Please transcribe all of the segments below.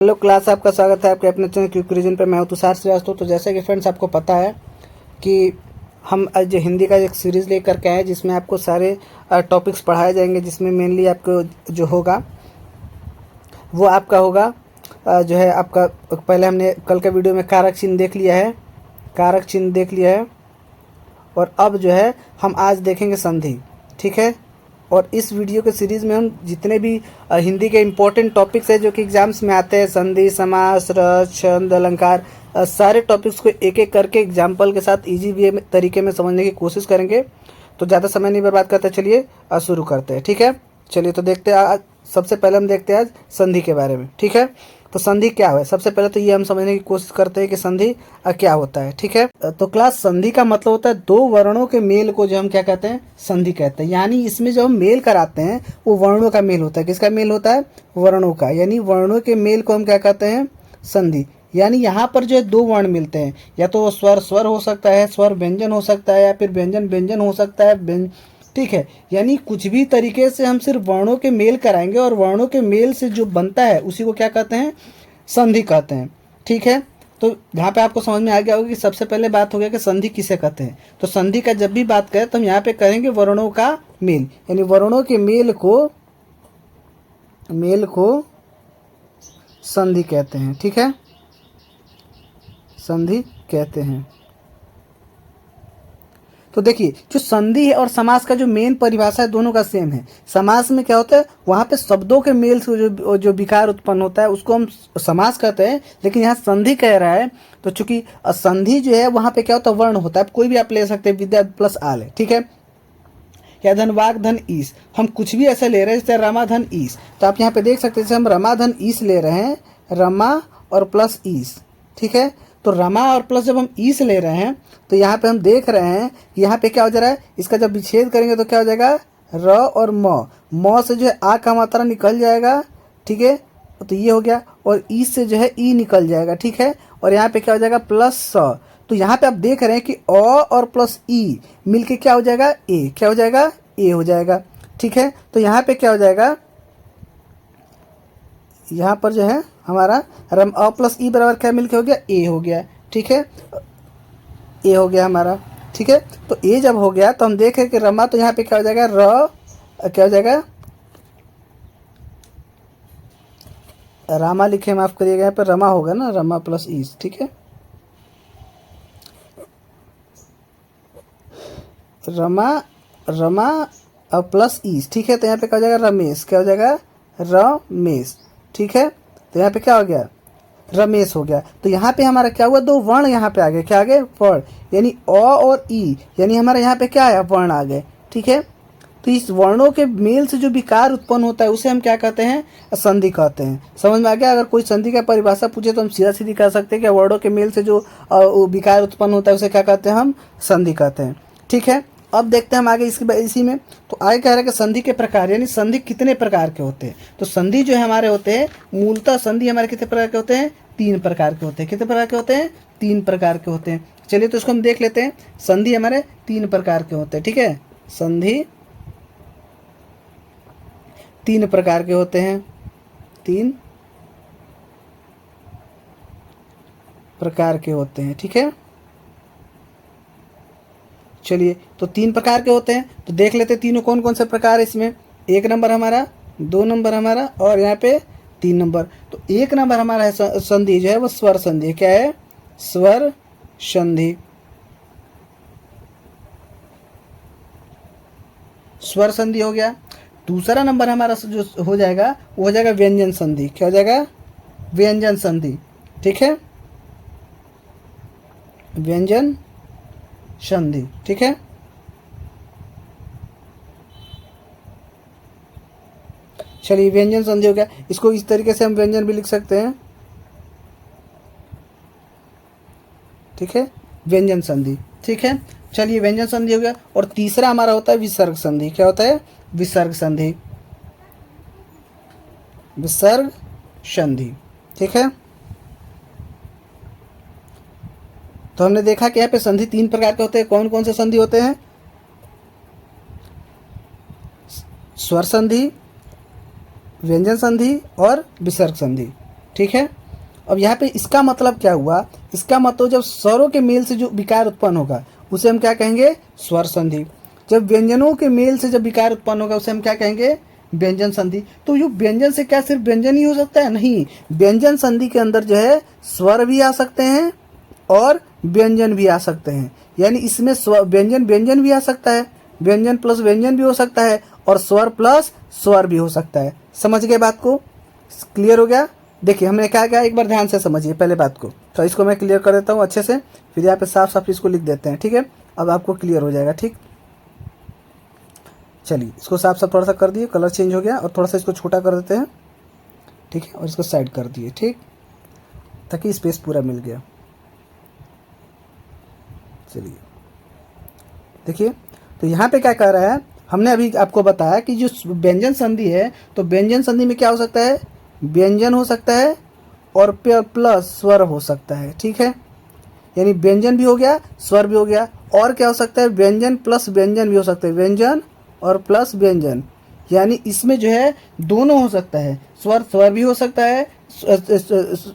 Hello class, आपका स्वागत है आपके अपने चैनल क्विक रीजन पे। मैं हूं तुषार श्रीवास्तव। तो जैसे कि फ्रेंड्स आपको पता है कि हम आज हिंदी का एक सीरीज़ लेकर के आए जिसमें आपको सारे टॉपिक्स पढ़ाए जाएंगे, जिसमें मेनली आपको जो होगा वो आपका होगा जो है आपका, पहले हमने कल का वीडियो में कारक चिन्ह देख लिया है, कारक चिन्ह देख लिया है। और अब जो है हम आज देखेंगे संधि, ठीक है। और इस वीडियो के सीरीज़ में हम जितने भी हिंदी के इम्पोर्टेंट टॉपिक्स हैं जो कि एग्जाम्स में आते हैं, संधि, समास, रस, छंद, अलंकार, सारे टॉपिक्स को एक एक करके एग्जाम्पल के साथ इजी वे तरीके में समझने की कोशिश करेंगे। तो ज़्यादा समय नहीं बर्बाद करते, चलिए शुरू करते हैं, ठीक है। चलिए तो देखते हैं आज, सबसे पहले हम देखते हैं आज संधि के बारे में, ठीक है। तो संधि क्या है, सबसे पहले तो ये हम समझने की कोशिश करते हैं कि संधि क्या होता है, ठीक है। तो क्लास, संधि का मतलब होता है दो वर्णों के मेल को जो हम क्या कहते हैं, संधि कहते हैं। यानी इसमें जो हम मेल कराते हैं वो वर्णों का मेल होता है। किसका मेल होता है? वर्णों का। यानी वर्णों के मेल को हम क्या कहते हैं? संधि। यानी यहाँ पर जो है दो वर्ण मिलते हैं, या तो वो स्वर स्वर हो सकता है, स्वर व्यंजन हो सकता है, या फिर व्यंजन व्यंजन हो सकता है, ठीक है। यानी कुछ भी तरीके से हम सिर्फ वर्णों के मेल कराएंगे और वर्णों के मेल से जो बनता है उसी को क्या कहते हैं? संधि कहते हैं, ठीक है। तो यहाँ पे आपको समझ में आ गया होगा कि सबसे पहले बात हो गया कि संधि किसे कहते हैं। तो संधि का जब भी बात करें तो हम यहाँ पे करेंगे वर्णों का मेल, यानी वर्णों के मेल को संधि कहते हैं, ठीक है, संधि कहते हैं। तो देखिए, जो संधि है और समास का जो मेन परिभाषा है दोनों का सेम है। समास में क्या होता है, वहाँ पे शब्दों के मेल से जो विकार उत्पन्न होता है उसको हम समास कहते हैं। लेकिन यहाँ संधि कह रहा है, तो चूंकि संधि जो है वहाँ पे क्या होता है, वर्ण होता है। कोई भी आप ले सकते हैं, विद्या प्लस आल है, ठीक है। या धन वाक धन ईस, हम कुछ भी ऐसे ले रहे हैं जैसे रमा धन ईस। तो आप यहाँ पे देख सकते हैं जैसे हम रमा धन ईस ले रहे हैं, रमा और प्लस ईस, ठीक है। तो रमा और प्लस जब हम ईस ले रहे हैं तो यहाँ पे हम देख रहे हैं कि यहाँ पे क्या हो जा रहा है, इसका जब विच्छेद करेंगे तो क्या हो जाएगा, र और म से जो है आ का मात्रा निकल जाएगा, ठीक है। तो ये हो गया, और ई से जो है ई निकल जाएगा, ठीक है। और यहाँ पे क्या हो जाएगा, प्लस स। तो यहाँ पे आप देख रहे हैं कि अ और प्लस ई मिलके क्या हो जाएगा, ए। क्या हो जाएगा, ए हो जाएगा, ठीक है। तो यहाँ पे क्या हो जाएगा, यहाँ पर जो है हमारा रम अ प्लस ई बराबर क्या मिलके हो गया, ए हो गया, ठीक है। ए हो गया हमारा, ठीक है। तो ए जब हो गया तो हम देख रहे कि रमा, तो यहाँ पे क्या हो जाएगा, क्या हो जाएगा, रामा लिखे, माफ करिएगा, यहाँ पे रमा होगा ना, रमा प्लस ईस, ठीक है। रमा और प्लस ईस, ठीक है। तो यहाँ पे क्या हो जाएगा, रमेश। क्या हो जाएगा, रमेश, ठीक है। तो यहाँ पे क्या हो गया, रमेश हो गया। तो यहाँ पे हमारा क्या हुआ, दो वर्ण यहाँ पे आ गए। क्या आ गए, वर्ण, यानी अ और ई, यानी हमारा यहाँ पे क्या आया, वर्ण आ गए, ठीक है। तो इस वर्णों के मेल से जो विकार उत्पन्न होता है उसे हम क्या कहते हैं, संधि कहते हैं। समझ में आ गया? अगर कोई संधि का परिभाषा पूछे तो हम सीधा सीधी कह सकते हैं कि वर्णों के मेल से जो विकार उत्पन्न होता है उसे क्या कहते हैं, हम संधि कहते हैं, ठीक है। अब देखते हैं हम आगे इसी में। तो आगे कह रहा है कि संधि के प्रकार, यानी संधि कितने प्रकार के होते हैं। तो संधि जो है हमारे होते हैं, मूलतः संधि हमारे कितने प्रकार के होते हैं, 3 प्रकार के होते हैं। कितने प्रकार के होते हैं, 3 प्रकार के होते हैं। चलिए तो इसको हम देख लेते हैं। संधि हमारे 3 प्रकार के होते हैं, ठीक है। संधि 3 प्रकार के होते हैं, 3 प्रकार के होते हैं, ठीक है। चलिए तो 3 प्रकार के होते हैं, तो देख लेते हैं तीनों कौन कौन से प्रकार है इसमें। 1 नंबर हमारा, 2 नंबर हमारा, और यहाँ पे 3 नंबर। तो 1 नंबर हमारा है संधि जो है वो स्वर संधि। क्या है, स्वर संधि। स्वर संधि हो गया। दूसरा नंबर हमारा जो हो जाएगा वो हो जाएगा व्यंजन संधि। क्या हो जाएगा, व्यंजन संधि, ठीक है, व्यंजन संधि, ठीक है। चलिए व्यंजन संधि हो गया। इसको इस तरीके से हम व्यंजन भी लिख सकते हैं, ठीक है, व्यंजन संधि, ठीक है। चलिए व्यंजन संधि हो गया। और तीसरा हमारा होता है विसर्ग संधि। क्या होता है, विसर्ग संधि, विसर्ग संधि, ठीक है। तो हमने देखा कि यहाँ पे संधि 3 प्रकार के होते हैं। कौन कौन से संधि होते हैं, स्वर संधि, व्यंजन संधि और विसर्ग संधि, ठीक है। अब यहाँ पे इसका मतलब क्या हुआ, इसका मतलब जब स्वरों के मेल से जो विकार उत्पन्न होगा उसे हम क्या कहेंगे, स्वर संधि। जब व्यंजनों के मेल से जब विकार उत्पन्न होगा उसे हम क्या कहेंगे, व्यंजन संधि। तो ये व्यंजन से क्या सिर्फ व्यंजन ही हो सकता है, नहीं, व्यंजन संधि के अंदर जो है स्वर भी आ सकते हैं और व्यंजन भी आ सकते हैं। यानी इसमें व्यंजन व्यंजन भी आ सकता है, व्यंजन प्लस व्यंजन भी हो सकता है और स्वर प्लस स्वर भी हो सकता है। समझ गए बात को, क्लियर हो गया। देखिए हमने क्या किया, एक बार ध्यान से समझिए पहले बात को। तो इसको मैं क्लियर कर देता हूँ अच्छे से, फिर यहाँ पे साफ साफ इसको लिख देते हैं, ठीक है। अब आपको क्लियर हो जाएगा, ठीक। चलिए इसको साफ साफ थोड़ा सा कर दिए, कलर चेंज हो गया, और थोड़ा सा इसको छोटा कर देते हैं, ठीक है, और इसको साइड कर दिए, ठीक, ताकि स्पेस पूरा मिल गया। चलिए देखिए, तो यहाँ पे क्या कह रहा है, हमने अभी आपको बताया कि जो व्यंजन संधि है, तो व्यंजन संधि में क्या हो सकता है, व्यंजन हो सकता है और प्लस स्वर हो सकता है, ठीक है। यानी व्यंजन भी हो गया, स्वर भी हो गया, और क्या हो सकता है, व्यंजन प्लस व्यंजन भी हो सकता है, व्यंजन और प्लस व्यंजन। यानी इसमें जो है दोनों हो सकता है, स्वर स्वर भी हो सकता है,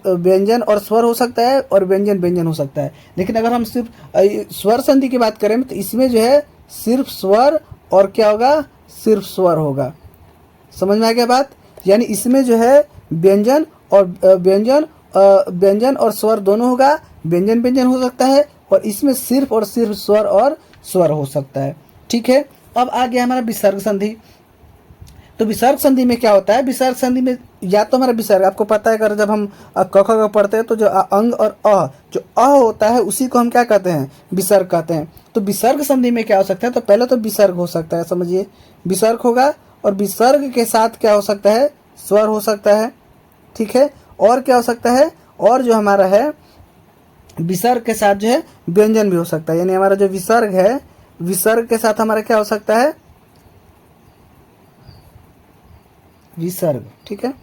व्यंजन और स्वर हो सकता है, और व्यंजन व्यंजन हो सकता है। लेकिन अगर हम सिर्फ स्वर संधि की बात करें तो इसमें जो है सिर्फ स्वर और क्या होगा, सिर्फ स्वर होगा। समझ में आ गया बात। यानी इसमें जो है व्यंजन और व्यंजन और स्वर दोनों होगा, व्यंजन व्यंजन हो सकता है, और इसमें सिर्फ और सिर्फ स्वर और स्वर हो सकता है, ठीक है। अब आ गया हमारा विसर्ग संधि। तो विसर्ग संधि में क्या होता है, विसर्ग संधि में या तो हमारा विसर्ग, आपको पता है अगर जब हम क ख ग पढ़ते हैं तो जो अंग और जो होता है उसी को हम क्या कहते हैं, विसर्ग कहते हैं। तो विसर्ग संधि में क्या हो सकता है, तो पहले तो विसर्ग हो सकता है, समझिए, विसर्ग होगा और विसर्ग के साथ क्या हो सकता है, स्वर हो सकता है, ठीक है। और क्या हो सकता है, और जो हमारा है विसर्ग के साथ जो है व्यंजन भी हो सकता है। यानी हमारा जो विसर्ग है, विसर्ग के साथ हमारा क्या हो सकता है, विसर्ग, ठीक है।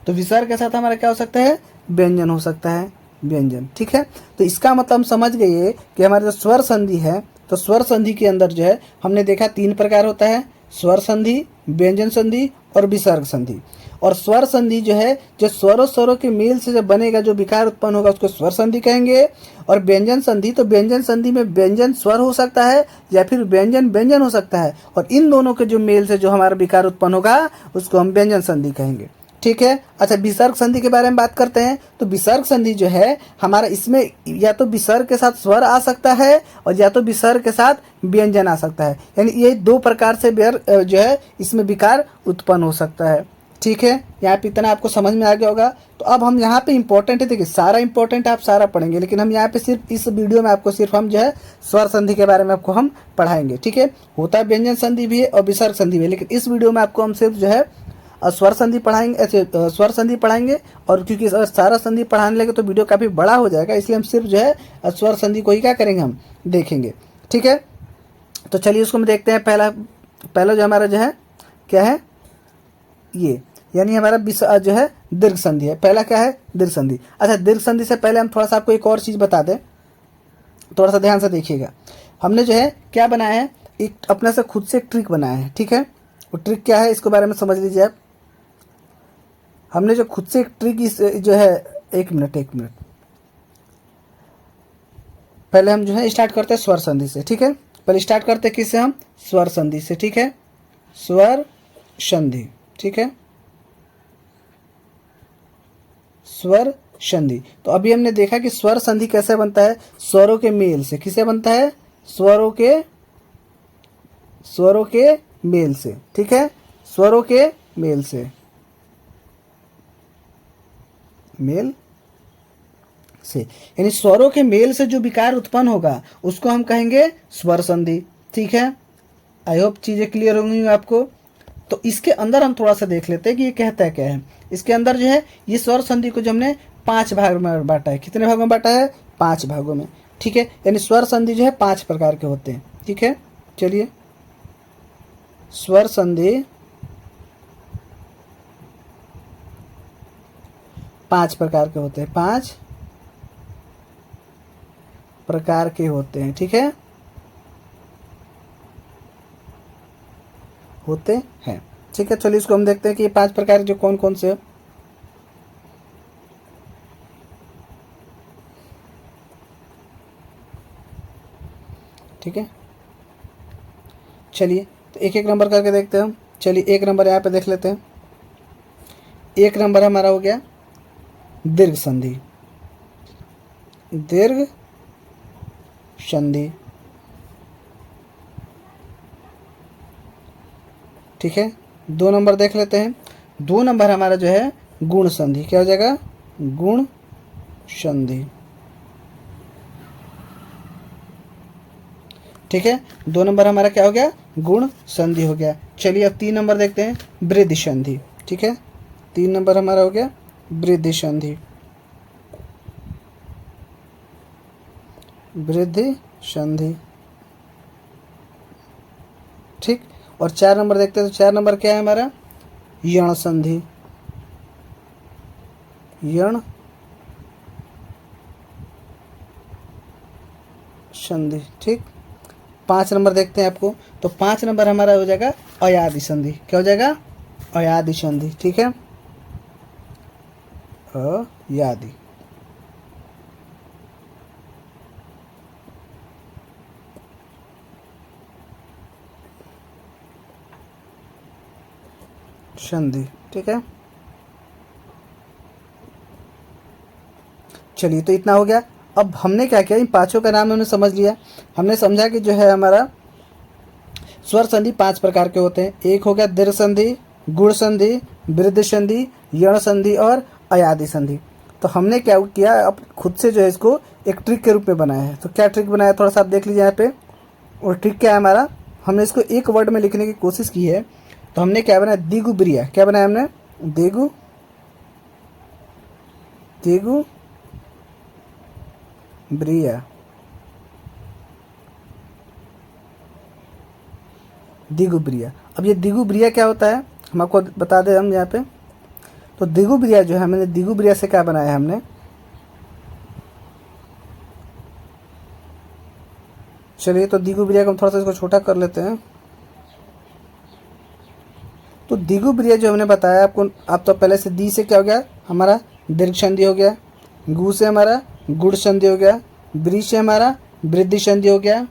तो विसर्ग के साथ हमारा क्या हो सकता है, व्यंजन हो सकता है, व्यंजन, ठीक है। तो इसका मतलब हम समझ गए कि हमारा जो स्वर संधि है, तो स्वर संधि के अंदर जो है हमने देखा 3 प्रकार होता है, स्वर संधि, व्यंजन संधि और विसर्ग संधि। और स्वर संधि जो है, जो स्वरों स्वरों के मेल से जब बनेगा, जो विकार उत्पन्न होगा उसको स्वर संधि कहेंगे। और व्यंजन संधि, तो व्यंजन संधि में व्यंजन स्वर हो सकता है या फिर व्यंजन व्यंजन हो सकता है, और इन दोनों के जो मेल से जो हमारा विकार उत्पन्न होगा उसको हम व्यंजन संधि कहेंगे, ठीक है। अच्छा, विसर्ग संधि के बारे में बात करते हैं। तो विसर्ग संधि जो है हमारा, इसमें या तो विसर्ग के साथ स्वर आ सकता है और या तो विसर्ग के साथ व्यंजन आ सकता है। यानी ये 2 प्रकार से जो है इसमें विकार उत्पन्न हो सकता है, ठीक है। यहाँ पे इतना आपको समझ में आ गया होगा। तो अब हम यहाँ पे इंपॉर्टेंट है, देखिए सारा इंपॉर्टेंट आप सारा पढ़ेंगे, लेकिन हम यहाँ पे सिर्फ इस वीडियो में आपको सिर्फ हम जो है स्वर संधि के बारे में आपको हम पढ़ाएंगे, ठीक है। होता है व्यंजन संधि भी है और विसर्ग संधि भी है, लेकिन इस वीडियो में आपको हम सिर्फ जो है स्वर संधि पढ़ाएंगे, ऐसे स्वर संधि पढ़ाएंगे। और क्योंकि सारा संधि पढ़ाने लगे तो वीडियो काफ़ी बड़ा हो जाएगा, इसलिए हम सिर्फ जो है स्वर संधि को ही क्या करेंगे, हम देखेंगे, ठीक है। तो चलिए उसको हम देखते हैं। पहला जो हमारा जो है क्या है, ये यानी हमारा जो है दीर्घ संधि है। पहला क्या है, दीर्घ संधि। अच्छा, दीर्घ संधि से पहले हम थोड़ा सा आपको एक और चीज़ बता दें, थोड़ा सा ध्यान से देखिएगा। हमने जो है क्या बनाया है, एक अपने से खुद से एक ट्रिक बनाया है, ठीक है। वो ट्रिक क्या है, इसके बारे में समझ लीजिए आप। हमने जो खुद से एक ट्रिक जो है, एक मिनट, पहले हम जो है स्टार्ट करते हैं स्वर संधि से, ठीक है। पहले स्टार्ट करते हैं किससे, हम स्वर संधि से, ठीक है, स्वर संधि, ठीक है, स्वर संधि। तो अभी हमने देखा कि स्वर संधि कैसे बनता है, स्वरों के मेल से। किसे बनता है, स्वरों के मेल से, ठीक है, स्वरों के मेल से, यानी स्वरों के मेल से जो विकार उत्पन्न होगा उसको हम कहेंगे स्वर संधि, ठीक है। आई होप चीजें क्लियर होंगी आपको। तो इसके अंदर हम थोड़ा सा देख लेते हैं कि ये कहता क्या है। इसके अंदर जो है ये स्वर संधि को जो हमने 5 भाग में बांटा है, कितने भागों में बांटा है, 5 भागों में, ठीक है। यानी स्वर संधि जो है 5 प्रकार के होते हैं, ठीक है। चलिए, स्वर संधि 5 प्रकार के होते हैं, 5 प्रकार के होते हैं, ठीक है, होते हैं, ठीक है। चलिए इसको हम देखते हैं कि ये 5 प्रकार जो कौन कौन से हैं। ठीक है। चलिए तो एक एक नंबर करके देखते हैं हम। चलिए एक नंबर यहाँ पे देख लेते हैं। एक नंबर हमारा हो गया दीर्घ संधि, दीर्घ संधि, ठीक है। 2 नंबर देख लेते हैं। 2 नंबर हमारा जो है गुण संधि, क्या हो जाएगा, गुण संधि, ठीक है। 2 नंबर हमारा क्या हो गया, गुण संधि हो गया। चलिए अब 3 नंबर देखते हैं, वृद्धि संधि, ठीक है। 3 नंबर हमारा हो गया वृद्धि संधि, वृद्धि संधि, ठीक। और 4 नंबर देखते हैं, तो 4 नंबर क्या है हमारा, यण संधि, यण संधि, ठीक। 5 नंबर देखते हैं आपको, तो 5 नंबर हमारा हो जाएगा अयादि संधि, क्या हो जाएगा, अयादि संधि, ठीक है। अयादि, संधि, ठीक है। चलिए तो इतना हो गया। अब हमने क्या किया, इन पांचों का नाम हमने समझ लिया। हमने समझा कि जो है हमारा स्वर संधि 5 प्रकार के होते हैं। एक हो गया दीर्घ संधि, गुण संधि, वृद्धि संधि, यण संधि और अयादि संधि। तो हमने क्या किया, अब खुद से जो है इसको एक ट्रिक के रूप में बनाया है। तो क्या ट्रिक बनाया, थोड़ा सा आप देख लीजिए यहाँ पे। और ट्रिक क्या है हमारा, हमने इसको एक वर्ड में लिखने की कोशिश की है। तो हमने क्या बनाया, दिगु ब्रिया, क्या बनाया हमने, दिगु, दिगु ब्रिया, दिगु ब्रिया। अब ये दिगु ब्रिया क्या होता है हम आपको बता दें हम यहाँ पे। तो दिगु ब्रिया जो है, हमने दिगु ब्रिया से क्या बनाया है हमने, चलिए तो दिगु ब्रिया को हम थोड़ा सा इसको छोटा कर लेते हैं। तो दिगु ब्रिया जो हमने बताया आपको, आप तो पहले से दी से क्या हो गया हमारा दीर्घ संधि हो गया, गु से हमारा गुण संधि हो गया, ब्री से हमारा वृद्धि संधि हो गया,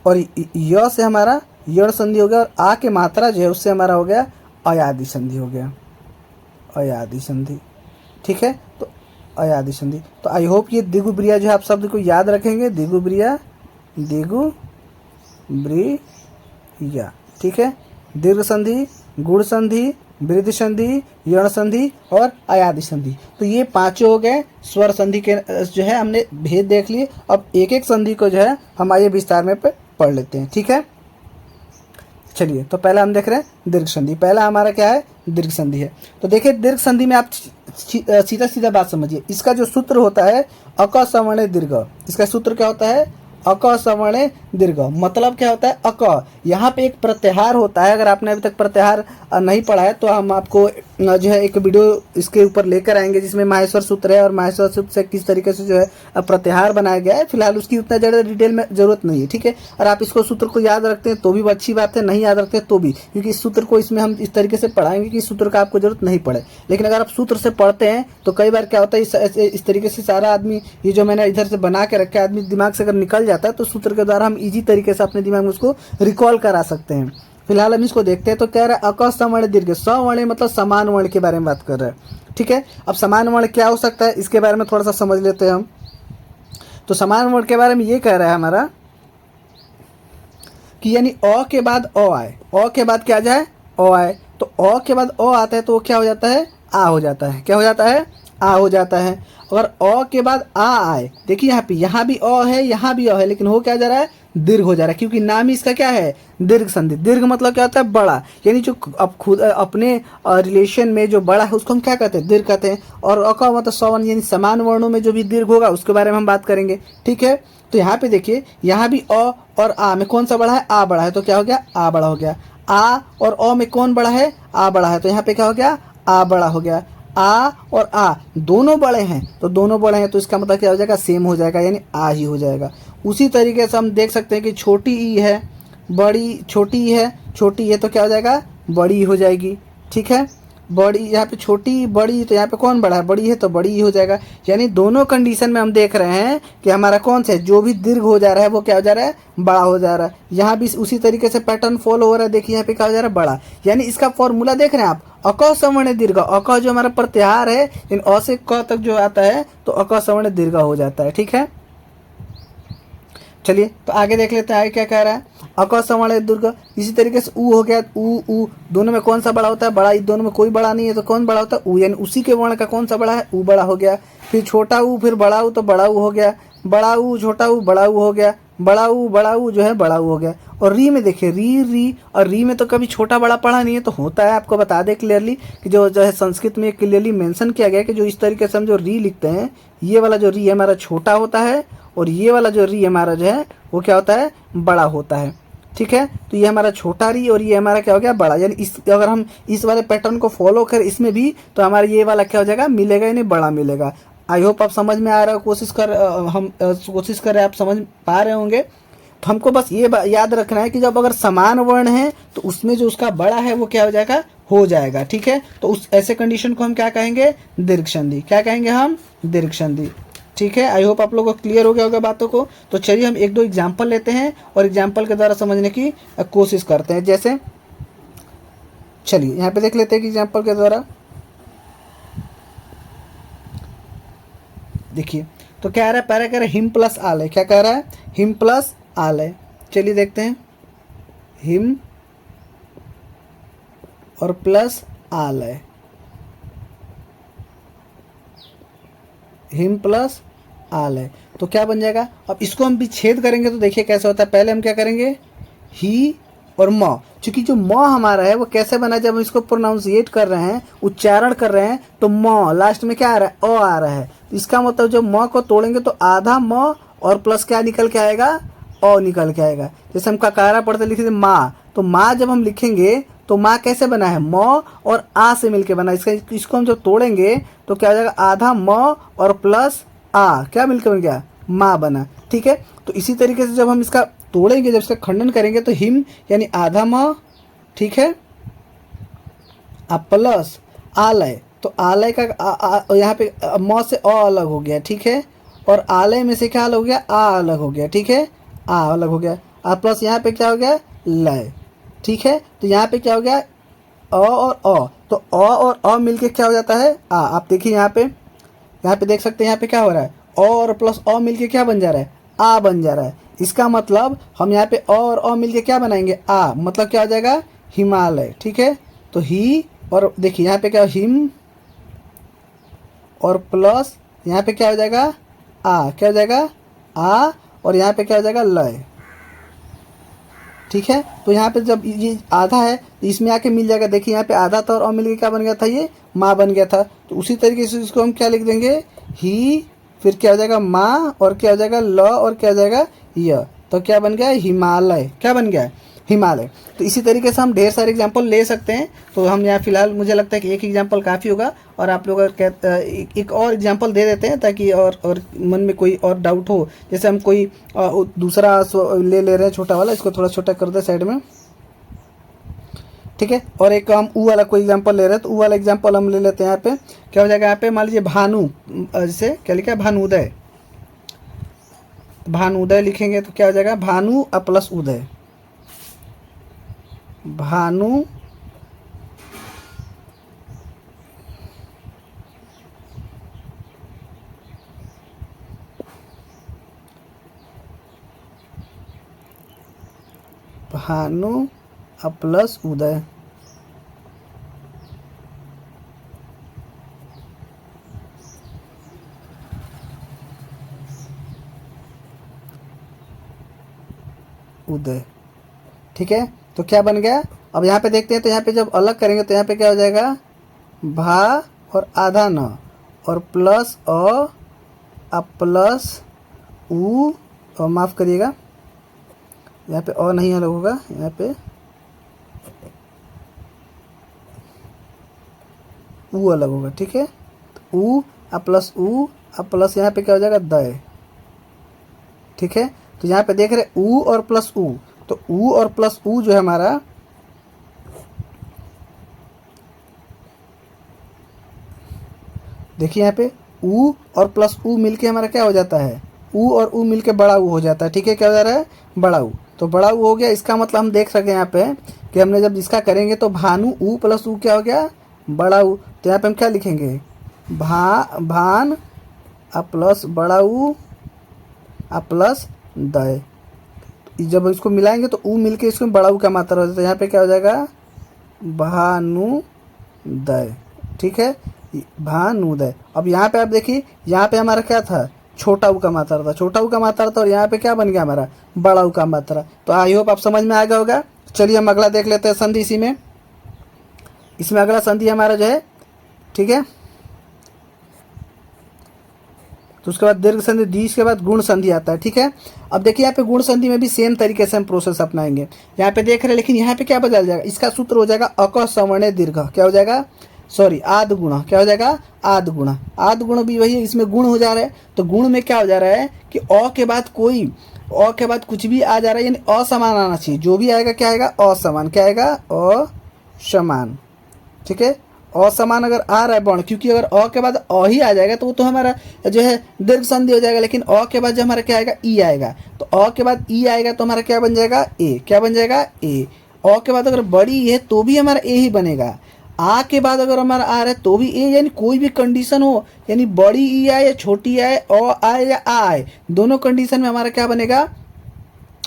और य से हमारा यण संधि हो गया, और आ के मात्रा जो है उससे हमारा हो गया अयादि संधि हो गया, अयादि संधि, ठीक है। तो अयादि संधि, तो आई होप ये दिगु ब्रिया जो है आप शब्द को याद रखेंगे, दिगु ब्रिया, दिगु ब्रिया, ठीक है। दीर्घ संधि, गुण संधि, वृद्धि संधि, यण संधि और अयादि संधि। तो ये पांचों हो गए स्वर संधि के जो है हमने भेद देख लिए। अब एक एक संधि को जो है हम आइए विस्तार में पढ़ लेते हैं, ठीक है। चलिए तो पहला हम देख रहे हैं दीर्घ संधि। पहला हमारा क्या है, दीर्घ संधि है। तो देखिए दीर्घ संधि में आप सीधा सीधा बात समझिए। इसका जो सूत्र होता है अक सवर्ण दीर्घ, इसका सूत्र क्या होता है, अक सवर्ण दीर्घ। मतलब क्या होता है, अक, यहाँ पे एक प्रत्याहार होता है। अगर आपने अभी तक प्रत्याहार नहीं पढ़ा है तो हम आपको जो है एक वीडियो इसके ऊपर लेकर आएंगे जिसमें माहेश्वर सूत्र है और माहेश्वर सूत्र से किस तरीके से जो है प्रत्याहार बनाया गया है। फिलहाल उसकी उतना ज़्यादा डिटेल में जरूरत नहीं है, ठीक है। और आप इसको सूत्र को याद रखते हैं तो भी अच्छी बात है, नहीं याद रखते हैं तो भी, क्योंकि इस सूत्र को इसमें हम इस तरीके से पढ़ाएंगे कि इस सूत्र का आपको जरूरत नहीं पड़े। लेकिन अगर आप सूत्र से पढ़ते हैं तो कई बार क्या होता है, इस तरीके से सारा आदमी ये जो मैंने इधर से बना के रखा है आदमी दिमाग से अगर निकल जाता है तो सूत्र के द्वारा हम इजी तरीके से अपने दिमाग में उसको रिकॉल करा सकते हैं। फिलहाल हम इसको देखते हैं। तो कह रहा है अक सवर्ण दीर्घ, सवर्ण मतलब समान वर्ण के बारे में बात कर रहे हैं, ठीक है। अब समान वर्ण क्या हो सकता है इसके बारे में थोड़ा सा समझ लेते हैं हम। तो समान वर्ण के बारे में ये कह रहा है हमारा कि यानी अ के बाद अ आए, अ के बाद क्या जाए, अ आए। तो अ के बाद अ आता है तो वो क्या हो जाता है, आ हो जाता है। क्या हो जाता है, आ हो जाता है। अगर अ के बाद आ आए, देखिए यहाँ भी अ है, यहाँ भी अ है, लेकिन हो क्या जा रहा है, दीर्घ हो जा रहा है, क्योंकि नाम ही इसका क्या है, दीर्घ संधि। दीर्घ मतलब क्या होता है, बड़ा, यानी जो अब खुद अपने रिलेशन में जो बड़ा है उसको हम क्या कहते हैं, दीर्घ कहते हैं। और अ का मतलब सवर्ण यानी समान वर्णों में जो भी दीर्घ होगा उसके बारे में हम बात करेंगे, ठीक है। तो यहाँ पे देखिए, यहाँ भी अ और आ में कौन सा बड़ा है, आ बड़ा है, तो क्या हो गया, आ बड़ा हो गया। आ और अ में कौन बड़ा है, आ बड़ा है, तो यहाँ पे क्या हो गया, आ बड़ा हो गया। आ और आ दोनों बड़े हैं, तो दोनों बड़े हैं तो इसका मतलब क्या हो जाएगा, सेम हो जाएगा, यानी आ ही हो जाएगा। उसी तरीके से हम देख सकते हैं कि छोटी ई है, बड़ी, छोटी ई है, छोटी है तो क्या हो जाएगा, बड़ी हो जाएगी, ठीक है। बड़ी, यहाँ पे छोटी बड़ी, तो यहाँ पे कौन बड़ा है, बड़ी है तो बड़ी ही हो जाएगा। यानी दोनों कंडीशन में हम देख रहे हैं कि हमारा कौन सा है, जो भी दीर्घ हो जा रहा है वो क्या हो जा रहा है, बड़ा हो जा रहा है। यहाँ भी उसी तरीके से पैटर्न फॉलो हो रहा है। देखिए यहाँ पे क्या हो जा रहा है, बड़ा। यानी इसका फॉर्मूला देख रहे हैं आप, अक सवर्ण दीर्घ, अक जो हमारा प्रत्याहार है इन अ से क तक जो आता है तो अक सवर्ण दीर्घ हो जाता है। ठीक है, चलिए तो आगे देख लेते हैं आगे क्या कह रहा है। अक सवर्ण दीर्घ, इसी तरीके से ऊ हो गया, ऊ दोनों में कौन सा बड़ा होता है, बड़ा। इन दोनों में कोई बड़ा नहीं है तो कौन बड़ा होता है, ऊ। यानी उसी के वर्ण का कौन सा बड़ा है, ऊ बड़ा हो गया। फिर छोटा ऊ, फिर बड़ा ऊ, तो बड़ा ऊ हो गया। बड़ा ऊ, छोटा ऊ, बड़ा ऊ हो गया। बड़ा ऊ जो है बड़ा ऊ हो गया। और री में देखिए, री और री में तो कभी छोटा बड़ा पढ़ा नहीं है, तो होता है, आपको बता दें क्लियरली कि जो है संस्कृत में क्लियरली मेंशन किया गया है कि जो इस तरीके से हम जो री लिखते हैं, ये वाला जो री हमारा छोटा होता है और ये वाला जो री हमारा जो है वो क्या होता है, बड़ा होता है। ठीक है, तो ये हमारा छोटा री और ये हमारा क्या हो गया, बड़ा। यानी इस अगर हम इस वाले पैटर्न को फॉलो करें इसमें भी, तो हमारा ये वाला क्या हो जाएगा, मिलेगा, यानी बड़ा मिलेगा। आई होप आप समझ में आ रहा है, हम कोशिश कर रहे हैं, आप समझ पा रहे होंगे। तो हमको बस ये याद रखना है कि जब अगर समान वर्ण है तो उसमें जो उसका बड़ा है वो क्या हो जाएगा, हो जाएगा। ठीक है, तो उस ऐसे कंडीशन को हम क्या कहेंगे, दीर्घ संधि। क्या कहेंगे हम, दीर्घ संधि। ठीक है, आई होप आप लोगों को क्लियर हो गया होगा बातों को। तो चलिए हम एक दो एग्जाम्पल लेते हैं और एग्जाम्पल के द्वारा समझने की कोशिश करते हैं। जैसे चलिए यहाँ पे देख लेते हैं कि एग्जाम्पल के द्वारा देखिए तो क्या रहा है, पहले कह रहा है हिम प्लस आलय। क्या कह रहा है, हिम प्लस आलय। चलिए देखते हैं, हिम और प्लस आलय, हिम प्लस आलय, तो क्या बन जाएगा। अब इसको हम विच्छेद करेंगे तो देखिए कैसे होता है। पहले हम क्या करेंगे, ही और म, चूंकि जो म हमारा है वो कैसे बना, जब हम इसको प्रोनाउंसिएट कर रहे हैं, उच्चारण कर रहे हैं, तो म लास्ट में क्या आ रहा है, अ आ रहा है। तो इसका मतलब जब म को तोड़ेंगे तो आधा म और प्लस क्या निकल के आएगा, अ निकल के आएगा। जैसे हम ककारा पढ़ते लिखते माँ, तो माँ जब हम लिखेंगे तो माँ कैसे बना है, म और आ से मिलके बना। इसको हम जब तोड़ेंगे तो क्या हो जाएगा, आधा म और प्लस आ क्या मिलकर बन गया, माँ बना। ठीक है, तो इसी तरीके से जब हम इसका तोड़ेंगे, जब इसका खंडन करेंगे तो हिम यानी आधा म, ठीक है, अब प्लस आलय, तो आलय का यहाँ पे म से अ अलग हो गया। ठीक है, और आलय में से क्या अलग हो गया, आ अलग हो गया। ठीक है, आ अलग हो गया। अब प्लस यहाँ पे क्या हो गया, लय। ठीक है, तो यहाँ पे क्या हो गया, अ और अ, तो अ और अ मिलके क्या हो जाता है, आ। आप देखिए यहाँ पे देख सकते हैं, यहाँ पे क्या हो रहा है, अ और प्लस अ मिलके क्या बन जा रहा है, आ बन जा रहा है। इसका मतलब हम यहाँ पे अ और अ मिलके क्या बनाएंगे, आ, मतलब क्या हो जाएगा, हिमालय। ठीक है, तो ही और देखिए यहाँ पे क्या, हिम और प्लस यहाँ पे क्या हो जाएगा, आ, क्या हो जाएगा, आ, और यहाँ पे क्या हो जाएगा, लय। ठीक है, तो यहाँ पे जब ये आधा है तो इसमें आके मिल जाएगा। देखिए यहाँ पे आधा था और मिल के क्या बन गया था, ये माँ बन गया था। तो उसी तरीके से इसको हम क्या लिख देंगे, ही, फिर क्या हो जाएगा माँ, और क्या हो जाएगा ल, और क्या हो जाएगा य, तो क्या बन गया, हिमालय। क्या बन गया, हिमालय। तो इसी तरीके से हम ढेर सारे एग्जाम्पल ले सकते हैं। तो हम यहाँ फिलहाल मुझे लगता है कि एक एग्जाम्पल काफ़ी होगा, और आप लोग एक और एग्जाम्पल दे देते हैं ताकि और मन में कोई और डाउट हो। जैसे हम कोई दूसरा ले रहे हैं, छोटा वाला, इसको थोड़ा छोटा कर दे साइड में। ठीक है, और एक हम ऊ वाला कोई एग्जाम्पल ले रहे हैं, तो ऊ वाला एग्जाम्पल हम ले लेते हैं। यहाँ पे क्या हो जाएगा, यहाँ पे मान लीजिए भानु, जैसे क्या लिखा है, भानुदय। भानुदय लिखेंगे तो क्या हो जाएगा, भानु प्लस उदय, भानु भानु प्लस उदय। उदय। ठीक है, तो क्या बन गया। अब यहाँ पे देखते हैं, तो यहाँ पे जब अलग करेंगे तो यहाँ पे क्या हो जाएगा, भा और आधा न और प्लस अ प्लस उ, और माफ़ करिएगा यहाँ पे अ नहीं अलग होगा, यहाँ पे उ अलग होगा। ठीक है, उ प्लस यहाँ पे क्या हो जाएगा, दय। ठीक है, तो यहाँ पे देख रहे उ और प्लस उ, तो उ और प्लस उ जो है हमारा, देखिए यहाँ पे ऊ और प्लस ऊ मिलके हमारा क्या हो जाता है, ऊ और ऊ मिलके बड़ा ऊ हो जाता है। ठीक है, क्या हो जा रहा है, बड़ा ऊ। तो बड़ा ऊ हो गया। इसका मतलब हम देख सकें यहाँ पे कि हमने जब इसका करेंगे तो भानु ऊ प्लस ऊ क्या हो गया, बड़ा ऊ। तो यहाँ पे हम क्या लिखेंगे, भान प्लस बड़ा ऊ प्लस दय। जब इसको मिलाएंगे तो ऊ मिलके इसमें बड़ा ऊ का मात्रा हो जाता है। यहाँ पे क्या हो जाएगा, भानुदय। ठीक है, भानुदय। अब यहाँ पे आप देखिए, यहाँ पे हमारा क्या था, छोटा ऊ का मात्रा था, छोटा ऊ का मात्रा था, और यहाँ पे क्या बन गया हमारा, बड़ा ऊ का मात्रा। तो आई होप आप समझ में आ गया होगा। चलिए हम अगला देख लेते हैं संधि इसी में। इसमें अगला संधि हमारा जो है, ठीक है, तो उसके बाद दीर्घ संधि दी, इसके बाद गुण संधि आता है। ठीक है, अब देखिए यहाँ पे गुण संधि में भी सेम तरीके से हम प्रोसेस अपनाएंगे। यहाँ पे देख रहे हैं, लेकिन यहाँ पे क्या बदल जाएगा, इसका सूत्र हो जाएगा अक सवर्ण दीर्घ, क्या हो जाएगा, सॉरी आद गुणा, क्या हो जाएगा, आद गुणा। आद गुण भी वही है, इसमें गुण हो जा रहा है। तो गुण में क्या हो जा रहा है कि अ के बाद कोई, अ के बाद कुछ भी आ जा रहा है, यानी असमान आना चाहिए। जो भी आएगा क्या आएगा, असमान, क्या आएगा, असमान। ठीक है, असमान अगर आ रहा है वर्ण, क्योंकि अगर अ के बाद अ ही आ जाएगा तो वो तो हमारा जो है दीर्घ संधि हो जाएगा। लेकिन अ के बाद जो हमारा क्या आएगा, ई आएगा। तो अ के बाद ई आएगा तो हमारा क्या बन जाएगा, ए। क्या बन जाएगा, ए। अ के बाद अगर बड़ी है तो भी हमारा ए ही बनेगा। आ के बाद अगर हमारा आ रहा है तो भी ए, यानी कोई भी कंडीशन हो, यानी बड़ी ई आए या छोटी आए, अ आए या आ आए, दोनों कंडीशन में हमारा क्या बनेगा,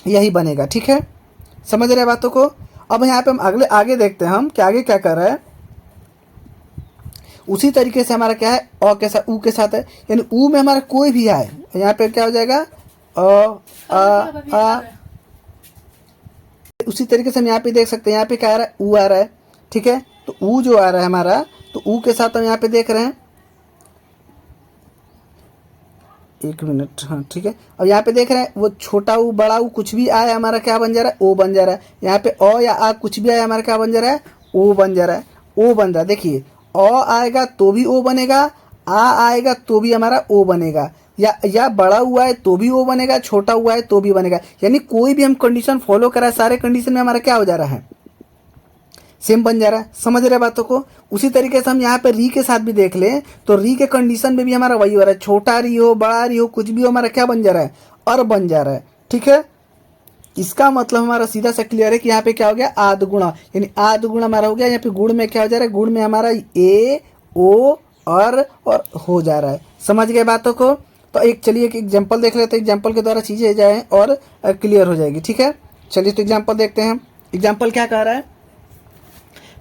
यही बनेगा। ठीक है, समझ रहे बातों को। अब यहाँ पे हम अगले आगे देखते हैं हम कि आगे क्या कर रहा है। उसी तरीके से हमारा क्या है, अ के साथ ऊ के साथ है, यानी ऊ में हमारा कोई भी आए, यहाँ पे क्या हो जाएगा, आ। उसी तरीके से हम यहाँ पे देख सकते हैं, यहाँ पे क्या आ रहा है, ऊ आ रहा है। ठीक है, तो ऊ जो आ रहा है हमारा, तो ऊ के साथ हम यहाँ पे देख रहे हैं, एक मिनट, हाँ ठीक है। अब यहाँ पे देख रहे हैं वो छोटा ऊ बड़ा ऊ कुछ भी आए हमारा क्या बन जा रहा है, ओ बन जा रहा है। यहाँ पे अ या आ कुछ भी आए हमारा क्या बन जा रहा है, ओ बन जा रहा है, ओ बन रहा है। देखिए अ आएगा तो भी ओ बनेगा, आ आएगा तो भी हमारा ओ बनेगा, या बड़ा हुआ है तो भी ओ बनेगा, छोटा हुआ है तो भी बनेगा। यानी कोई भी हम कंडीशन फॉलो करा है, सारे कंडीशन में हमारा क्या हो जा रहा है, सेम बन जा रहा है। समझ रहे बातों को। उसी तरीके से हम यहाँ पे री के साथ भी देख लें तो री के कंडीशन में भी हमारा वही हो रहा है, छोटा री हो बड़ा री हो कुछ भी हो, हमारा क्या बन जा रहा है, और बन जा रहा है। ठीक है, इसका मतलब हमारा सीधा सा क्लियर है कि यहाँ पे क्या हो गया, आद गुणा, यानी आद गुणा हमारा हो गया। यहाँ पे गुण में क्या हो जा रहा है, गुण में हमारा ए ओ और हो जा रहा है। समझ गए बातों को। तो एक चलिए एक एग्जाम्पल देख लेते हैं, एग्जाम्पल के द्वारा चीजें जाए और क्लियर हो जाएगी। ठीक है, चलिए तो एग्जाम्पल देखते हैं। एग्जाम्पल क्या कह रहा है,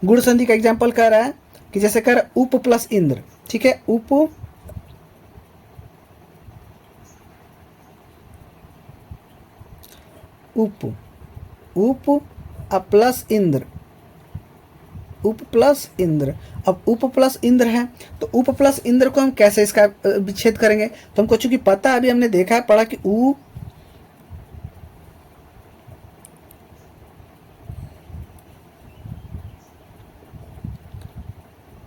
गुण संधि का एग्जाम्पल कह रहा है कि जैसे कर उप प्लस इंद्र। ठीक है, उप उप उप प्लस इंद्र, उप प्लस इंद्र। अब उप प्लस इंद्र है तो उप प्लस इंद्र को हम कैसे इसका विच्छेद करेंगे, तो हमको चूंकि पता है, अभी हमने देखा है पढ़ा कि उ,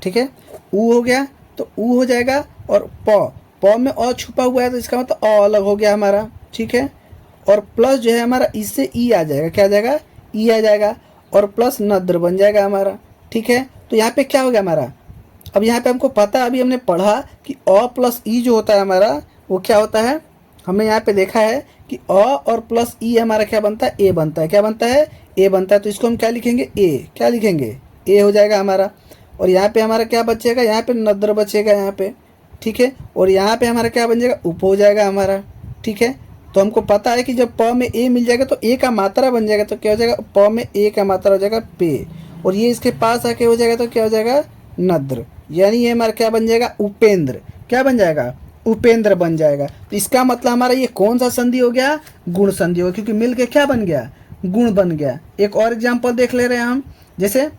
ठीक है, ऊ हो गया तो ऊ हो जाएगा, और प में अ छुपा हुआ है तो इसका मतलब अ अलग हो गया हमारा। ठीक है, और प्लस जो है हमारा इससे ई आ जाएगा, क्या आ जाएगा, ई आ जाएगा, और प्लस नद्र बन जाएगा हमारा। ठीक है, तो यहाँ पे क्या हो गया हमारा, अब यहाँ पे हमको पता, अभी हमने पढ़ा कि अ प्लस ई जो होता है हमारा वो क्या होता है, हमने यहाँ पे देखा है कि अ और प्लस ई हमारा क्या बनता है, ए बनता है। क्या बनता है, ए बनता है। तो इसको हम क्या लिखेंगे, ए। क्या लिखेंगे, ए हो जाएगा हमारा। और यहाँ पे हमारा क्या बचेगा, यहाँ पे नद्र बचेगा यहाँ पे। ठीक है, और यहाँ पे हमारा क्या बन जाएगा, उप हो जाएगा हमारा। ठीक है, तो हमको पता है कि जब प में ए मिल जाएगा तो ए का मात्रा बन जाएगा, तो क्या हो जाएगा, प में ए का मात्रा हो जाएगा पे, और ये इसके पास आके हो जाएगा तो क्या हो जाएगा, नद्र। यानी ये हमारा क्या बन जाएगा, उपेंद्र। क्या बन जाएगा, उपेंद्र बन जाएगा। तो इसका मतलब हमारा ये कौन सा संधि हो गया, गुण संधि हो गया, क्योंकि मिल के क्या बन गया, गुण बन गया। एक और एग्जाम्पल देख ले रहे हैं हम, जैसे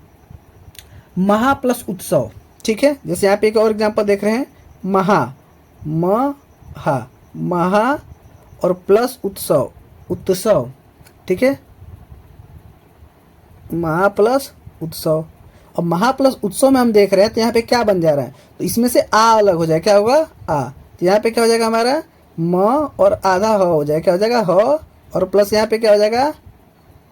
महा प्लस उत्सव। ठीक है, जैसे यहाँ पे एक और एग्जाम्पल देख रहे हैं, महा और प्लस उत्सव, उत्सव। ठीक है, महा प्लस उत्सव। अब महा प्लस उत्सव में हम देख रहे हैं तो यहाँ पे क्या बन जा रहा है, तो इसमें से आ अलग हो जाए, क्या होगा, आ। तो यहाँ पे क्या हो जाएगा हमारा, म और आधा ह हो जाएगा, क्या हो जाएगा, ह, और प्लस यहाँ पे क्या हो जाएगा,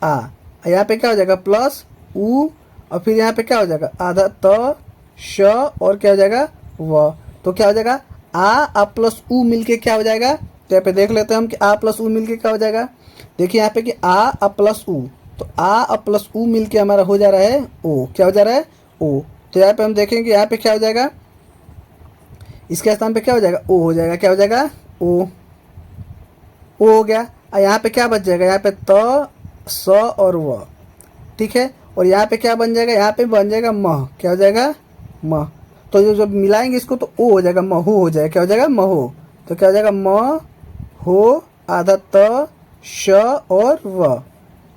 आ। यहाँ पे क्या हो जाएगा, प्लस उ, और फिर यहाँ पे क्या हो जाएगा, आधा त श, और क्या हो जाएगा, व। तो क्या हो जाएगा आ प्लस ऊ मिलके क्या हो जाएगा, तो यहाँ पे देख लेते हैं हम कि आ प्लस ऊ मिलके क्या हो जाएगा। देखिए यहाँ पे कि आ प्लस ऊ, तो आ प्लस ऊ मिलके हमारा हो जा रहा है ओ, क्या हो जा रहा है ओ। तो यहाँ पे हम देखेंगे यहाँ पे क्या हो जाएगा, इसके स्थान पे क्या हो जाएगा ओ हो जाएगा, क्या हो जाएगा ओ हो गया। और यहाँ पे क्या बच जाएगा, यहाँ पे त स और व, ठीक है। और यहाँ पे क्या बन जाएगा, यहाँ पे बन जाएगा मह, क्या हो जाएगा मह। तो जो जब मिलाएंगे इसको तो ओ हो जाएगा, महू हो जाएगा, क्या हो जाएगा महू। तो क्या हो जाएगा म हो आधा त श और व,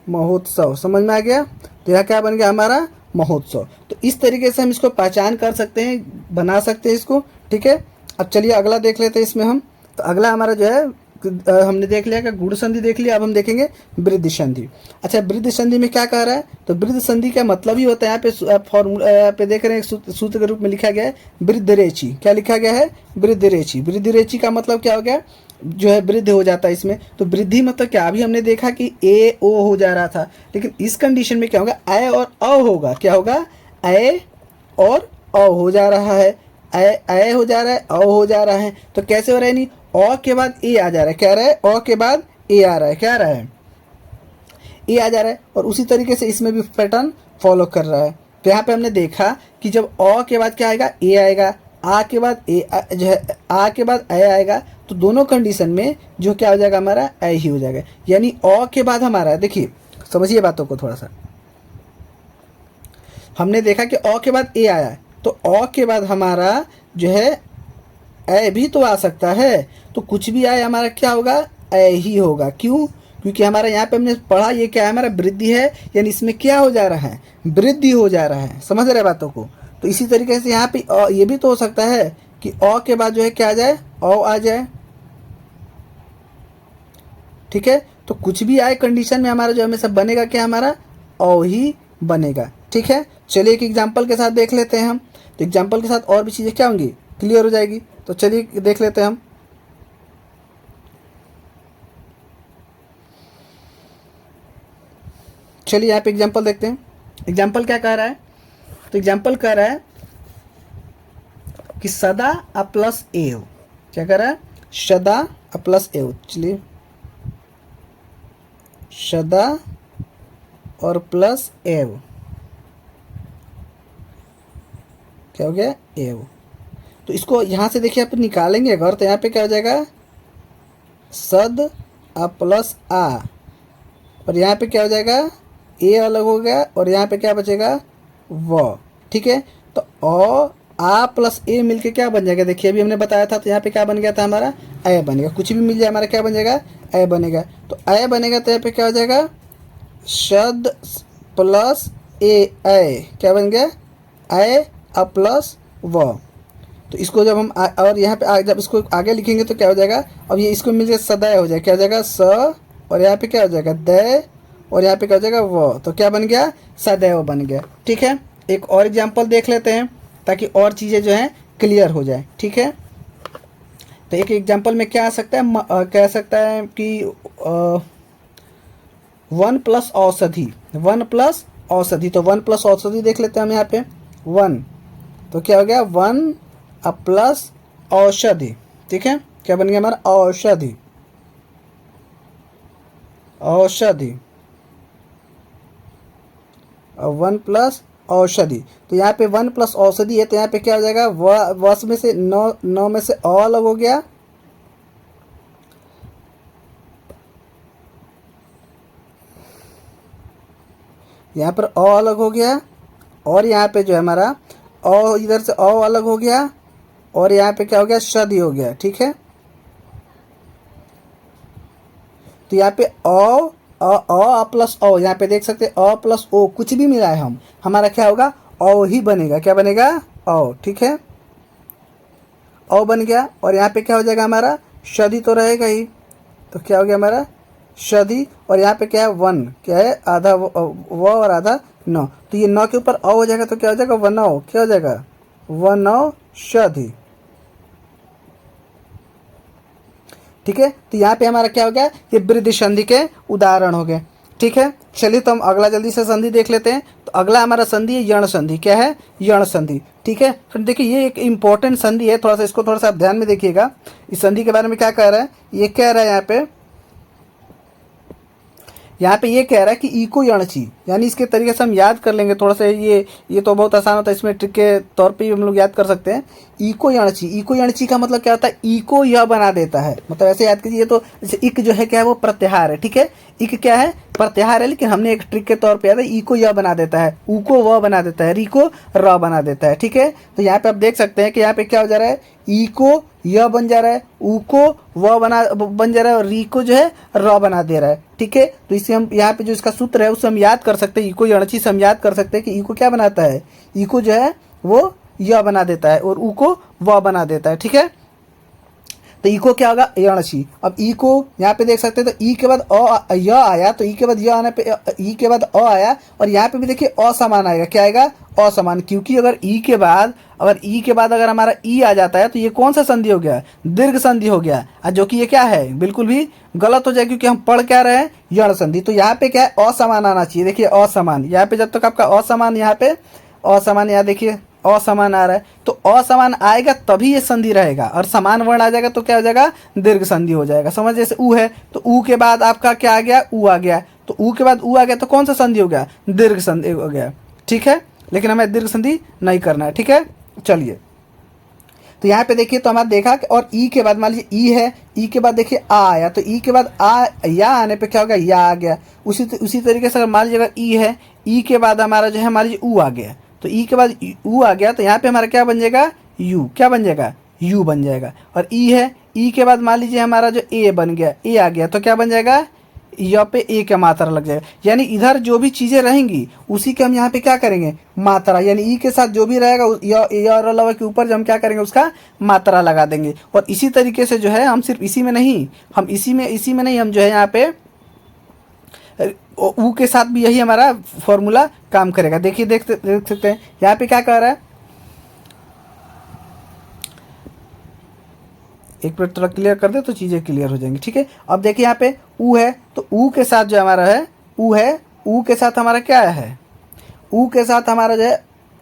महोत्सव। समझ में आ गया। तो यह क्या बन गया हमारा महोत्सव। तो इस तरीके से हम इसको पहचान कर सकते हैं, बना सकते हैं इसको, ठीक है। अब चलिए अगला देख लेते हैं इसमें हम। तो अगला हमारा जो है हमने देख लिया कि गुण संधि देख लिया, अब हम देखेंगे वृद्धि संधि। अच्छा, वृद्धि संधि में क्या कह रहा है, तो वृद्धि संधि का मतलब ही होता है, यहाँ पे फॉर्मूला यहाँ पे देख रहे हैं सूत्र के रूप में लिखा गया है वृद्धरेचि। क्या लिखा गया है वृद्धरेचि। वृद्धरेचि का मतलब क्या हो गया, जो है वृद्धि हो जाता है इसमें। तो वृद्धि मतलब क्या, अभी हमने देखा कि ए ओ हो जा रहा था, लेकिन इस कंडीशन में क्या होगा ए और अ होगा, क्या होगा ए और अ हो जा रहा है, ए हो जा रहा है अ हो जा रहा है। तो कैसे हो रहा है, नहीं अ के बाद ए आ जा रहा है, क्या आ रहा है अ के बाद ए आ रहा है, क्या आ रहा है ए आ जा रहा है। और उसी तरीके से इसमें भी पैटर्न फॉलो कर रहा है। तो यहाँ पे हमने देखा कि जब अ के बाद क्या आएगा ए आएगा, आ के बाद ए जो है आ के बाद ए आएगा, तो दोनों कंडीशन में जो क्या हो जाएगा हमारा ए ही हो जाएगा। यानी अ के बाद हमारा, देखिए समझिए बातों को थोड़ा सा, हमने देखा कि अ के बाद ए आया, तो अ के बाद हमारा जो है ए भी तो आ सकता है। तो कुछ भी आए हमारा क्या होगा ए ही होगा। क्यों, क्योंकि हमारा यहाँ पे हमने पढ़ा ये क्या है हमारा वृद्धि है, यानी इसमें क्या हो जा रहा है वृद्धि हो जा रहा है। समझ रहे बातों को। तो इसी तरीके से यहाँ पे ये भी तो हो सकता है कि अ के बाद जो है क्या आ जाए अ आ जाए, ठीक है। तो कुछ भी आए कंडीशन में हमारा जो हमेशा बनेगा क्या हमारा अ ही बनेगा, ठीक है। चलिए एक एग्जाम्पल के साथ देख लेते हैं हम। तो एग्जाम्पल के साथ और भी चीज़ें क्या होंगी क्लियर हो जाएगी। तो चलिए देख लेते हैं हम। चलिए यहाँ पे एग्जाम्पल देखते हैं। एग्जाम्पल क्या कह रहा है, तो एग्जाम्पल कह रहा है कि सदा अ प्लस एव, क्या कह रहा है सदा अ प्लस एव। चलिए सदा और प्लस एव, क्या हो गया एव। तो इसको यहाँ से देखिए आप निकालेंगे अगर, तो यहाँ पे क्या हो जाएगा सद अ प्लस आ, और यहाँ पे क्या हो जाएगा ए अलग हो गया, और यहाँ पे क्या बचेगा व, ठीक है। तो अ आ प्लस ए मिलके क्या बन जाएगा, देखिए अभी हमने बताया था। तो यहाँ पे क्या बन गया था हमारा ए बनेगा, कुछ भी मिल जाए हमारा क्या बन जाएगा ए बनेगा। तो ए बनेगा तो यहाँ पे क्या हो जाएगा शद प्लस ए, क्या बन गया ए अ प्लस व। तो इसको जब हम और यहाँ पे जब इसको आगे लिखेंगे तो क्या हो जाएगा, अब ये इसको मिलकर सदय हो जाएगा, क्या हो जाएगा स, और यहाँ पे क्या हो जाएगा दय, और यहाँ पे क्या हो जाएगा व। तो क्या बन गया सदैव बन गया, ठीक है। एक और एग्जाम्पल देख लेते हैं ताकि और चीज़ें जो हैं क्लियर हो जाए, ठीक है। तो एक एग्जाम्पल में क्या आ सकता है, कह सकता है कि 1 प्लस औषधि, 1 प्लस औषधि। तो 1 प्लस औषधि देख लेते हैं हम यहाँ पे 1, तो क्या हो गया 1 प्लस औषधि, ठीक है। क्या बन गया हमारा औषधि, औषधि, 1 प्लस औषधि। तो यहाँ पे 1 प्लस औषधि है, तो यहाँ पे क्या हो जाएगा वस में से नौ में से अ अलग हो गया, यहाँ पर अ अलग हो गया, और यहाँ पे जो है हमारा अ इधर से अ अलग हो गया, और यहाँ पे क्या हो गया शदि हो गया, ठीक है। तो यहाँ पे अ प्लस ओ, यहाँ पे देख सकते हैं अ प्लस ओ कुछ भी मिला है हम, हमारा क्या होगा ओ ही बनेगा, क्या बनेगा ओ, ठीक है। ओ बन गया, और यहाँ पे क्या हो जाएगा हमारा शदि तो रहेगा ही, तो क्या हो गया हमारा शदि। और यहाँ पे क्या है 1, क्या है आधा व और आधा न, तो ये न के ऊपर अ हो जाएगा, तो क्या हो जाएगा वनौ, क्या हो जाएगा वनौ शदि, ठीक है। तो यहाँ पे हमारा क्या हो गया ये वृद्धि संधि के उदाहरण हो गए। ठीक है, चलिए तो हम अगला जल्दी से संधि देख लेते हैं। तो अगला हमारा संधि है यण संधि। क्या है? यण संधि। ठीक है, फिर देखिए ये एक इंपॉर्टेंट संधि है, थोड़ा सा इसको थोड़ा सा आप ध्यान में देखिएगा। इस संधि के बारे में क्या कह रहा है? ये कह रहा है यहाँ पे ये कह रहा है कि इको यणची, यानी इसके तरीके से हम याद कर लेंगे थोड़ा सा। ये तो बहुत आसान होता है, इसमें ट्रिक के तौर पे भी हम लोग याद कर सकते हैं। इको यणची, इको यणची का मतलब क्या होता है? इको यह बना देता है, मतलब ऐसे याद कीजिए। तो जैसे इक जो है क्या है? वो प्रत्याहार है। ठीक है, इक क्या है? प्रत्याहार है, लेकिन हमने एक ट्रिक के तौर पे याद है, इको यह बना देता है, उ को व बना देता है, री को र बना देता है। ठीक है, तो यहाँ पे आप देख सकते हैं कि यहाँ पे क्या हो जा रहा है? ई को य बन जा रहा है, उ को व बन जा रहा है, और री को जो है र बना दे रहा है। ठीक है, तो इसे हम यहाँ पे जो इसका सूत्र है उसे हम याद कर सकते हैं। इको यणची से हम याद कर सकते हैं कि इको क्या बनाता है? इको जो है वो य बना देता है और उ को व बना देता है। ठीक है, तो इको क्या होगा? यणची। अब ई को यहाँ पे देख सकते हैं, तो ई के बाद अ य आया, तो ई के बाद य आने पे ई के बाद अ आया, और यहाँ पे भी देखिए असमान आएगा। क्या आएगा? असमान, क्योंकि अगर ई के बाद अगर हमारा ई आ जाता है तो ये कौन सा संधि हो गया? दीर्घ संधि हो गया, जो कि ये क्या है? बिल्कुल भी गलत हो जाए, क्योंकि हम पढ़ क्या रहे हैं? यण संधि। तो यहाँ पे क्या है? असमान आना चाहिए। देखिए असमान, यहाँ पे जब तक आपका असमान, यहाँ पे असमान, यहाँ देखिए असमान आ रहा है, तो असमान आएगा तभी ये संधि रहेगा, और समान वर्ण आ जाएगा तो क्या हो जाएगा? दीर्घ संधि हो जाएगा। समझ, जैसे उ है तो उ के बाद आपका क्या आ गया? उ आ गया, तो उ के बाद उ आ गया तो कौन सा संधि हो गया? दीर्घ संधि हो गया। ठीक है, लेकिन हमें दीर्घ संधि नहीं करना है। ठीक है, चलिए तो यहाँ पे देखिए, तो हमारा देखा कि और ई के बाद मान लीजिए ई है, ई के बाद देखिए आ आया, तो ई के बाद आ या आने पे क्या होगा? या आ गया। उसी तरीके से अगर मान लीजिए अगर ई है, ई के बाद हमारा जो है मान लीजिए उ आ गया, तो ई के बाद उ आ गया, तो यहाँ पे हमारा क्या बन जाएगा? यू। क्या बन जाएगा? यू बन जाएगा। और ई है, ई के बाद मान लीजिए हमारा जो ए बन गया, ए आ गया, तो क्या बन जाएगा? य पे ए का मात्रा लग जाएगा। यानी इधर जो भी चीज़ें रहेंगी उसी के हम यहाँ पे क्या करेंगे? मात्रा, यानी ई के साथ जो भी रहेगा य और लव के ऊपर जो हम क्या करेंगे? उसका मात्रा लगा देंगे। और इसी तरीके से जो है हम सिर्फ इसी में नहीं, हम जो है यहाँ पे उ के साथ भी यही हमारा फॉर्मूला काम करेगा। देखिए देख सकते हैं यहाँ पे क्या कह रहा है। एक मिनट थोड़ा क्लियर कर दे तो चीज़ें क्लियर हो जाएंगी। ठीक है, अब देखिए यहाँ पे उ है, तो उ के साथ जो हमारा है उ है, उ के साथ हमारा क्या है? उ के साथ हमारा जो है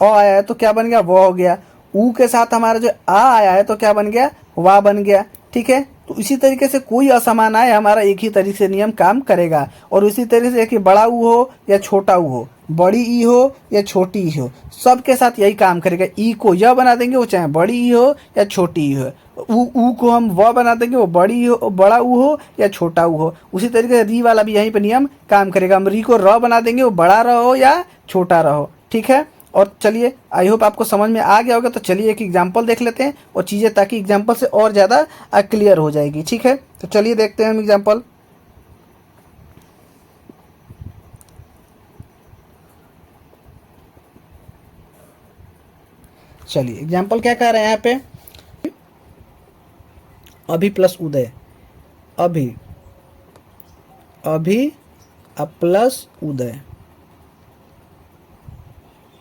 अ आया है, तो क्या बन गया? व हो गया। उ के साथ हमारा जो आ आया है, तो क्या बन गया? वा बन गया। ठीक है, तो इसी तरीके से कोई असमान आए, हमारा एक ही तरीके से नियम काम करेगा। और उसी तरीके से कि बड़ा ऊ हो या छोटा ऊ हो, बड़ी ई हो या छोटी ई हो, सबके साथ यही काम करेगा। ई को यह बना देंगे, वो चाहे बड़ी ई हो या छोटी ई हो। ऊ को हम व बना देंगे, वो बड़ी हो, बड़ा ऊ हो या छोटा ऊ हो। उसी तरीके से री वाला भी यहीं पे नियम काम करेगा। हम री को र बना देंगे, वो बड़ा र हो या छोटा र हो। ठीक है, और चलिए आई होप आपको समझ में आ गया होगा। तो चलिए एक एग्जांपल देख लेते हैं और चीज़ें, ताकि एग्जांपल से और ज़्यादा क्लियर हो जाएगी। ठीक है, तो चलिए देखते हैं हम एग्जांपल। चलिए एग्जांपल क्या कह रहे हैं यहाँ पे? अभी प्लस उदय, अभी प्लस उदय।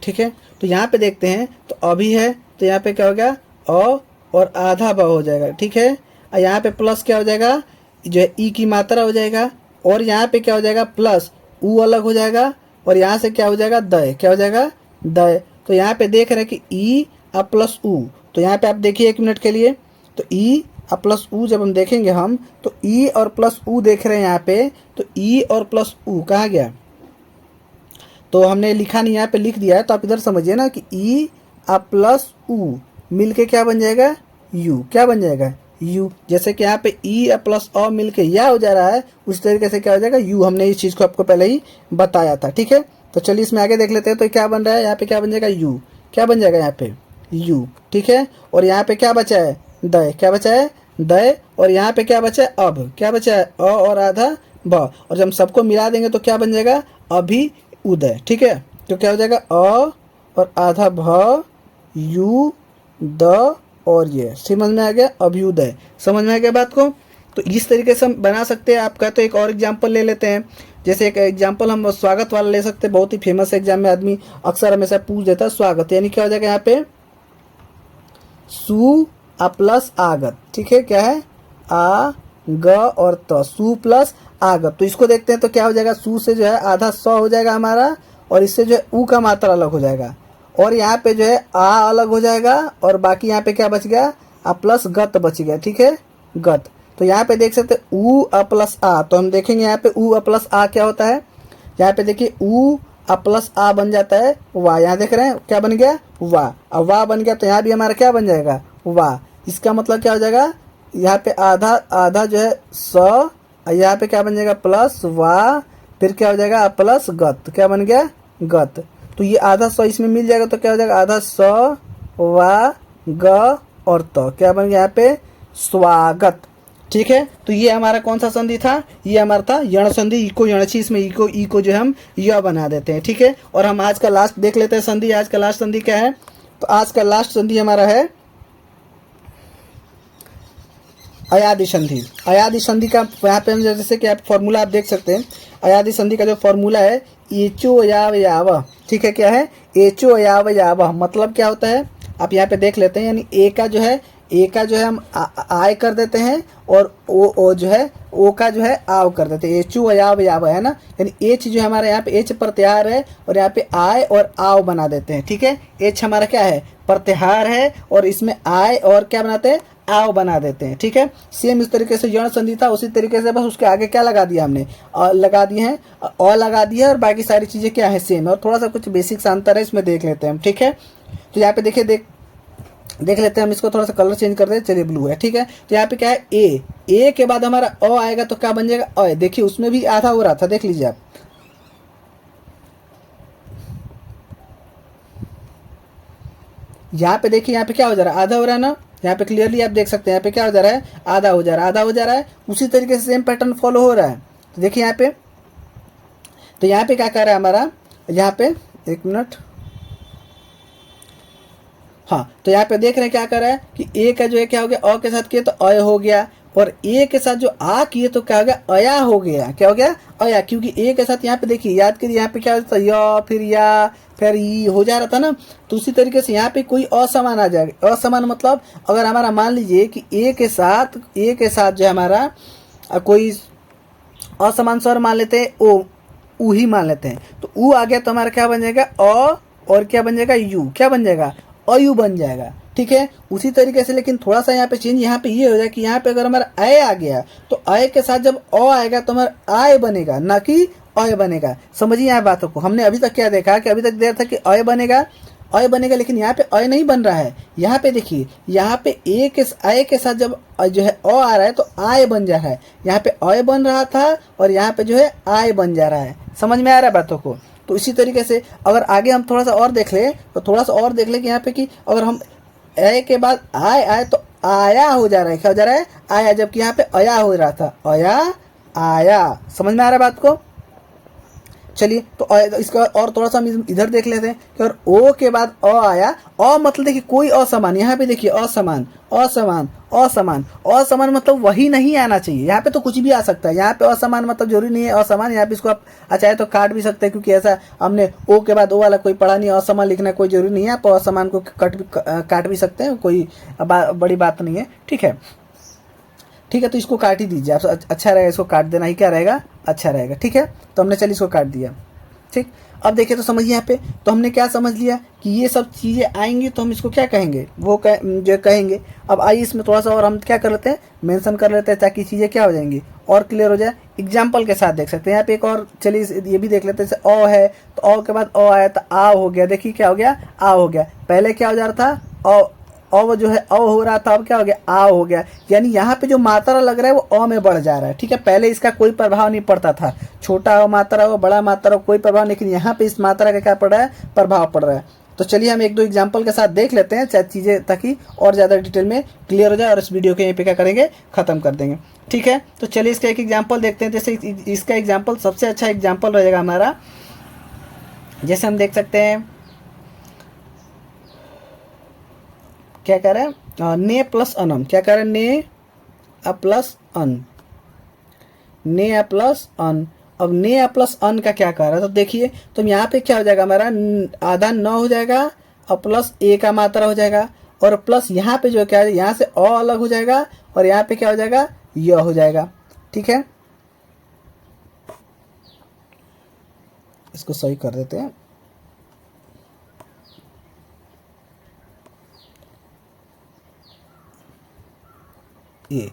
ठीक है, तो यहाँ पे देखते हैं, तो अभी है तो यहाँ पे क्या हो गया? अ और आधा ब हो जाएगा। ठीक है, और यहाँ पे प्लस क्या हो जाएगा? जो है ई की मात्रा हो जाएगा, और यहाँ पे क्या हो जाएगा? प्लस उ अलग हो जाएगा, और यहाँ से क्या हो जाएगा? दय। क्या हो जाएगा? दय। तो यहाँ पे देख रहे हैं कि ई और प्लस उ, तो यहाँ पे आप देखिए एक मिनट के लिए, तो ई और प्लस उ जब हम देखेंगे हम, तो ई और प्लस उ देख रहे हैं यहाँ पे, तो ई और प्लस उ कहाँ गया? तो हमने लिखा नहीं, यहाँ पे लिख दिया है, तो आप इधर समझिए ना कि ई आ प्लस उ मिलके क्या बन जाएगा? यू। क्या बन जाएगा? यू। जैसे कि यहाँ पे ई आ प्लस अ मिलके या हो जा रहा है, उस तरीके से क्या हो जाएगा? यू। हमने इस चीज़ को आपको पहले ही बताया था। ठीक है, तो चलिए इसमें आगे देख लेते हैं। तो क्या बन रहा है यहाँ पे? क्या बन जाएगा? यू। क्या बन जाएगा यहाँ पे? यू। ठीक है, और यहाँ पे क्या बचा है? दय। क्या बचा है? दय। और यहाँ पे क्या बचा है? अब। क्या बचा है? अ और आधा ब, और जब हम सबको मिला देंगे तो क्या बन जाएगा? अभी उदय। ठीक है, तो क्या हो जाएगा? अ और आधा भ, यू, द और ये। समझ में आ गया? अभ्युदय। समझ में आ गया बात को? तो इस तरीके से हम बना सकते हैं। आपका तो एक और एग्जांपल ले लेते हैं। जैसे एक एग्जांपल हम स्वागत वाला ले सकते हैं, बहुत ही फेमस एग्जाम में आदमी अक्सर हमेशा पूछ देता है स्वागत, यानी क्या हो जाएगा यहाँ पे? सु आ प्लस आगत। ठीक है, क्या है? आ ग और त, सु प्लस आगत। तो इसको देखते हैं तो क्या हो जाएगा, सु से जो है आधा स हो जाएगा हमारा, और इससे जो है ऊ का मात्रा अलग हो जाएगा, और यहाँ पे जो है आ अलग हो जाएगा, और बाकी यहाँ पे क्या बच गया, आ प्लस गत बच गया। ठीक है, गत। तो यहाँ पे देख सकते ऊ अ प्लस आ, तो हम देखेंगे यहाँ पे ऊ अ प्लस आ क्या होता है। यहाँ पे देखिए ऊ अ प्लस आ बन जाता है वाह। यहाँ देख रहे हैं क्या बन गया, वाह। अब वाह बन गया तो यहाँ भी हमारा क्या बन जाएगा, वाह। इसका मतलब क्या हो जाएगा, यहाँ पे आधा आधा जो है स, यहाँ पे क्या बन जाएगा प्लस वाह, फिर क्या हो जाएगा प्लस गत, क्या बन गया, गत। तो ये आधा स इसमें मिल जाएगा तो क्या हो जाएगा, आधा स वा ग और त, क्या बन गया यहाँ पे, स्वागत। ठीक है, तो ये हमारा कौन सा संधि था, ये हमारा था यण संधि, इको यणची। इसमें इको इको जो हम य बना देते हैं। ठीक है, और हम आज का लास्ट देख लेते हैं संधि। आज का लास्ट संधि क्या है, तो आज का लास्ट संधि हमारा है अयादि संधि। अयादि संधि का यहाँ पे हम जैसे कि आप फॉर्मूला आप देख सकते हैं, अयादि संधि का जो फॉर्मूला है एचो याव याव। ठीक है, क्या है, एचो याव याव, मतलब क्या होता है आप यहाँ पे देख लेते हैं। यानी ए का जो है हम आय कर देते हैं, और ओ जो है ओ का जो है आव कर देते हैं, एचो याव याव है ना। यानी एच जो है हमारा यहाँ पे एच प्रत्याहार है, और यहाँ पे आय और आव बना देते हैं। ठीक है, एच हमारा क्या है, प्रत्याहार है, और इसमें आय और क्या बनाते हैं, आव बना देते हैं। ठीक है, सेम इस तरीके से यण संधि था, उसी तरीके से बस उसके आगे क्या लगा दिया हमने, लगा दिए हैं, अ लगा दिया, और बाकी सारी चीज़ें क्या है, सेम है, और थोड़ा सा कुछ बेसिक सा अंतर है इसमें देख लेते हैं हम। ठीक है, तो यहाँ पे देखिए देख लेते हैं हम, इसको थोड़ा सा कलर चेंज कर दें, चलिए ब्लू है। ठीक है, तो यहाँ पे क्या है, ए के बाद हमारा अ आएगा तो क्या बन जाएगा, अ। देखिए उसमें भी आधा हो रहा था, देख लीजिए आप, यहाँ पे देखिए, यहाँ पे क्या हो जा रहा है, आधा हो रहा है ना। यहाँ पे क्लियरली आप देख सकते हैं, यहाँ पे क्या हो जा रहा है, आधा हो जा रहा है, आधा हो जा रहा है। उसी तरीके से सेम पैटर्न फॉलो हो रहा है। तो देखिए यहाँ पे, तो यहाँ पे क्या कर रहा है हमारा, यहाँ पे एक मिनट, हाँ, तो यहाँ पे देख रहे हैं क्या कर रहा है कि ए का जो है क्या हो गया, अ के साथ किए तो अय हो गया, और ए के साथ जो आ किए तो क्या हो गया, अया हो गया। क्या हो गया, अया, क्योंकि ए के साथ यहाँ पे देखिए, याद करिए यहाँ पे क्या होता था, य फिर या फिर ई हो जा रहा था ना। तो उसी तरीके से यहाँ पे कोई असमान आ जाएगा। असमान मतलब अगर हमारा मान लीजिए कि ए के साथ जो हमारा कोई असमान स्वर मान लेते हैं, ओ ऊ ही मान लेते हैं, तो ऊ आ गया तो हमारा क्या बन जाएगा, अ, और क्या बन जाएगा, यू, क्या बन जाएगा, अयु बन जाएगा। ठीक है, उसी तरीके से, लेकिन थोड़ा सा यहाँ पे चेंज यहाँ पे ये हो जाए कि यहाँ पे अगर हमारा अय आ गया तो अय के साथ जब अ आएगा तो हमारा आय बनेगा, ना कि अय बनेगा। समझिए यहाँ बातों को, हमने अभी तक क्या देखा कि अभी तक देखा था कि अय बनेगा, लेकिन यहाँ पे अय नहीं बन रहा है। यहाँ पे देखिए, यहाँ पे अय के साथ जब जो है अ आ रहा है तो आय बन जा रहा है। यहाँ पे अय बन रहा था और यहाँ पे जो है आय बन जा रहा है। समझ में आ रहा है बातों को। तो इसी तरीके से अगर आगे हम थोड़ा सा और देख ले, तो थोड़ा सा और देख ले कि यहाँ पे कि अगर हम ए के बाद आय आए तो आया हो जा रहा है, क्या हो जा रहा है, आया, जबकि यहाँ पे अया हो रहा था, अया आया। समझ में आ रहा है बात को। चलिए, तो इसका और थोड़ा सा हम इधर देख लेते हैं कि अगर ओ के बाद अ आया, अ मतलब देखिए कोई असमान, यहाँ पे देखिए असमान असमान असमान, असमान मतलब वही नहीं आना चाहिए। यहाँ पे तो कुछ भी आ सकता है, यहाँ पे असमान मतलब जरूरी नहीं है असमान। यहाँ पे इसको आप चाहे तो काट भी सकते हैं, क्योंकि ऐसा हमने ओ के बाद ओ वाला कोई पढ़ा नहीं, असमान लिखना कोई जरूरी नहीं है। आप असमान को काट भी सकते हैं, कोई बड़ी बात नहीं है। ठीक है, ठीक है, तो इसको काट ही दीजिए आप, अच्छा रहेगा, इसको काट देना ही क्या रहेगा, अच्छा रहेगा। ठीक है, तो हमने चलिए इसको काट दिया। ठीक, अब देखिए तो समझिए यहाँ पे, तो हमने क्या समझ लिया कि ये सब चीज़ें आएंगी तो हम इसको क्या कहेंगे, वो जो कहेंगे। अब आइए इसमें थोड़ा सा और हम क्या कर लेते हैं, मेंशन कर लेते हैं, ताकि चीज़ें क्या हो जाएंगी और क्लियर हो जाए। एग्जाम्पल के साथ देख सकते हैं। यहाँ पे एक और, चलिए ये भी देख लेते हैं। जैसे अ है तो अ के बाद अ आया तो आ हो गया। देखिए क्या हो गया, आ हो गया। पहले क्या हो जा रहा था, अ जो है अ हो रहा था, अब क्या हो गया, आ हो गया। यानी यहाँ पे जो मात्रा लग रहा है वो अ में बढ़ जा रहा है। ठीक है, पहले इसका कोई प्रभाव नहीं पड़ता था, छोटा मात्रा हो बड़ा मात्रा हो कोई प्रभाव, लेकिन यहाँ पे इस मात्रा का क्या पड़ रहा है, प्रभाव पड़ रहा है। तो चलिए हम एक दो एग्जाम्पल के साथ देख लेते हैं चीज़ें, ताकि और ज़्यादा डिटेल में क्लियर हो जाए, और इस वीडियो के यहीं पे क्या करेंगे, ख़त्म कर देंगे। ठीक है, तो चलिए इसका एक एग्जाम्पल देखते हैं। जैसे इसका एग्जाम्पल सबसे अच्छा एग्जाम्पल रहेगा हमारा, जैसे हम देख सकते हैं क्या कह रहे हैं, ने प्लस अनम, क्या कह रहे हैं, ने अ प्लस अन, ने अ प्लस अन। अब ने अ प्लस अन का क्या कह रहा है, तो देखिए, तो यहाँ पे क्या हो जाएगा हमारा, आधा न हो जाएगा और प्लस ए का मात्रा हो जाएगा, और प्लस यहाँ पे जो क्या है, यहाँ से अ अलग हो जाएगा और यहाँ पे क्या हो जाएगा, य हो जाएगा। ठीक है, इसको सही कर देते हैं। ए,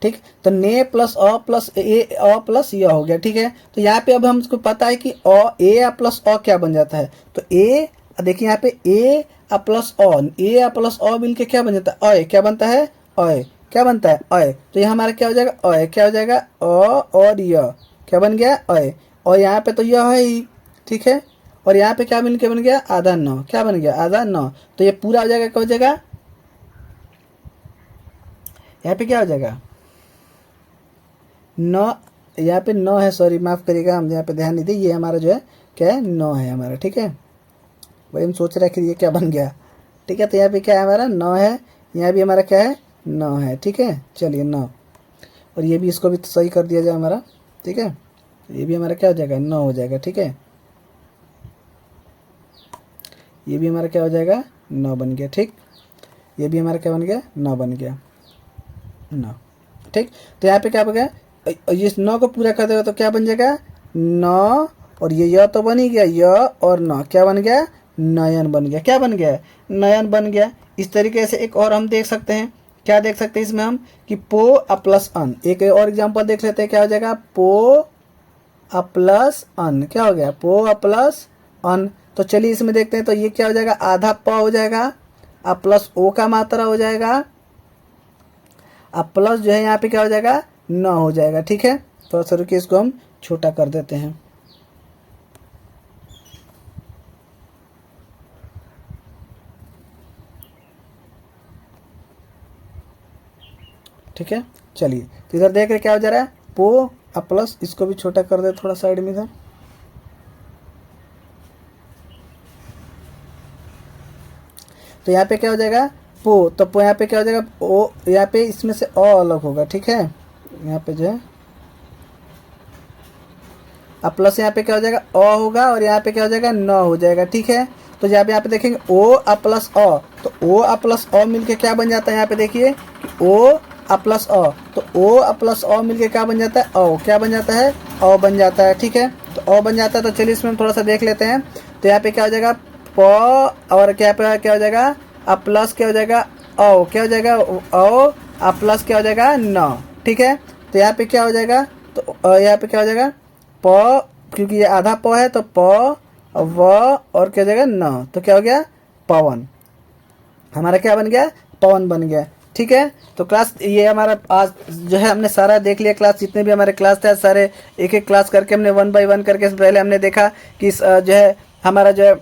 ठीक। तो ने प्लस अ प्लस ए अ प्लस य हो गया, ठीक है। तो यहाँ पे अब हमको पता है कि अ ए प्लस अ क्या बन जाता है। तो ए देखिए यहाँ पे ए प्लस अ मिलके क्या बन जाता है, अ क्या बनता है, अ क्या बनता है, अ। तो ये हमारा क्या हो जाएगा, अ क्या हो जाएगा, अ और य क्या बन गया, अ। और यहाँ पे तो यह है ही, ठीक है। और यहाँ पे क्या मिल के बन गया, आधा नौ, क्या बन गया, आधा नौ। तो ये पूरा हो जाएगा, क्या हो जाएगा, यहाँ पे क्या हो जाएगा, नौ। यहाँ पे नौ है, सॉरी माफ़ करिएगा, हम यहाँ पे ध्यान नहीं दी। ये हमारा जो है क्या है, नौ है हमारा, ठीक है। वही हम सोच रहे हैं कि ये क्या बन गया, ठीक है। तो यहाँ पे क्या है, हमारा नौ है। यहाँ भी हमारा क्या है, नौ है, ठीक है। चलिए नौ, और ये भी, इसको भी तो सही कर दिया जाए हमारा, ठीक है। ये भी हमारा क्या हो जाएगा, नौ हो जाएगा, ठीक है। ये भी हमारा क्या हो जाएगा, नौ बन गया, ठीक। ये भी हमारा क्या बन गया, नौ बन गया, नौ, ठीक। तो यहाँ पे क्या बन गया, ये 9 को पूरा कर देगा तो क्या बन जाएगा, 9। और ये य तो बन ही गया, य और 9 क्या बन गया, नयन बन गया, क्या बन गया, नयन बन गया। इस तरीके से एक और हम देख सकते हैं, क्या देख सकते हैं इसमें हम, कि पो प्लस अन। एक और एग्जांपल देख लेते हैं, क्या हो जाएगा, पो प्लस अन, क्या हो गया, पो प्लस अन। तो चलिए इसमें देखते हैं। तो ये क्या हो जाएगा, आधा प हो जाएगा, अब प्लस ओ का मात्रा हो जाएगा, अब प्लस जो है यहाँ पे क्या हो जाएगा, 9 हो जाएगा, ठीक है। थोड़ा सा रुकिए, इसको हम छोटा कर देते हैं, ठीक है। चलिए तो इधर देख रहे क्या हो जा रहा है, पो प्लस, इसको भी छोटा कर दे थोड़ा साइड में इधर। तो यहाँ पे क्या हो जाएगा, पो, तो पो यहाँ पे क्या हो जाएगा, ओ, यहाँ पे इसमें से अ अलग होगा, ठीक है। यहाँ पे जो है अब प्लस यहाँ पे क्या हो जाएगा, अ होगा, और यहाँ पे क्या हो जाएगा, न हो जाएगा, ठीक है। तो जब यहाँ पे देखेंगे ओ प्लस अ, तो ओ प्लस अ मिलके क्या बन जाता है, यहाँ पे देखिए कि ओ प्लस अ, तो ओ प्लस अ मिलके क्या बन जाता है, अ क्या बन जाता है, अ बन जाता है, ठीक है। तो अ बन जाता है। तो चलिए इसमें हम थोड़ा सा देख लेते हैं। तो यहाँ पे क्या हो जाएगा, प, और क्या पे क्या हो जाएगा, प्लस क्या हो जाएगा, ओ क्या हो जाएगा, ओ प्लस क्या हो जाएगा, न, ठीक है। तो यहाँ पे क्या हो जाएगा, तो यहाँ पे क्या हो जाएगा, प, क्योंकि ये आधा प है, तो प व और क्या हो जाएगा, न, तो क्या हो गया, पवन। हमारा क्या बन गया, पवन बन गया, ठीक है। तो क्लास ये हमारा आज जो है हमने सारा देख लिया। क्लास जितने भी हमारे क्लास थे सारे एक एक क्लास करके हमने 1 बाय 1 करके पहले हमने देखा कि जो है हमारा जो है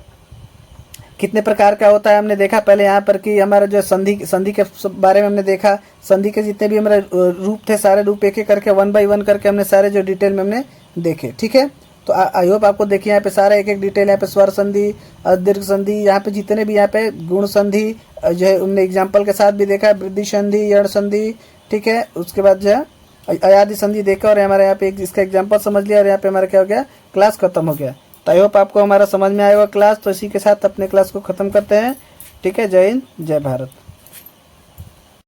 कितने प्रकार का होता है, हमने देखा पहले यहाँ पर कि हमारा जो संधि संधि के बारे में हमने देखा। संधि के जितने भी हमारे रूप थे सारे रूप एक एक करके 1 बाय 1 करके हमने सारे जो डिटेल में हमने देखे, ठीक है। तो आई होप आपको देखिए यहाँ पे सारा एक एक डिटेल, यहाँ पे स्वर संधि, दीर्घ संधि, यहाँ पे जितने भी यहाँ पे गुण संधि जो है उनने एग्जाम्पल के साथ भी देखा, वृद्धि संधि, यण संधि, ठीक है। उसके बाद जो है अयादि संधि देखा, और हमारे यहाँ पे इसका एग्जाम्पल समझ लिया, और यहाँ पे हमारा क्या हो गया, क्लास खत्म हो गया। तो आई होप आपको हमारा समझ में आएगा क्लास। तो इसी के साथ अपने क्लास को ख़त्म करते हैं, ठीक है। जय हिंद, जय भारत।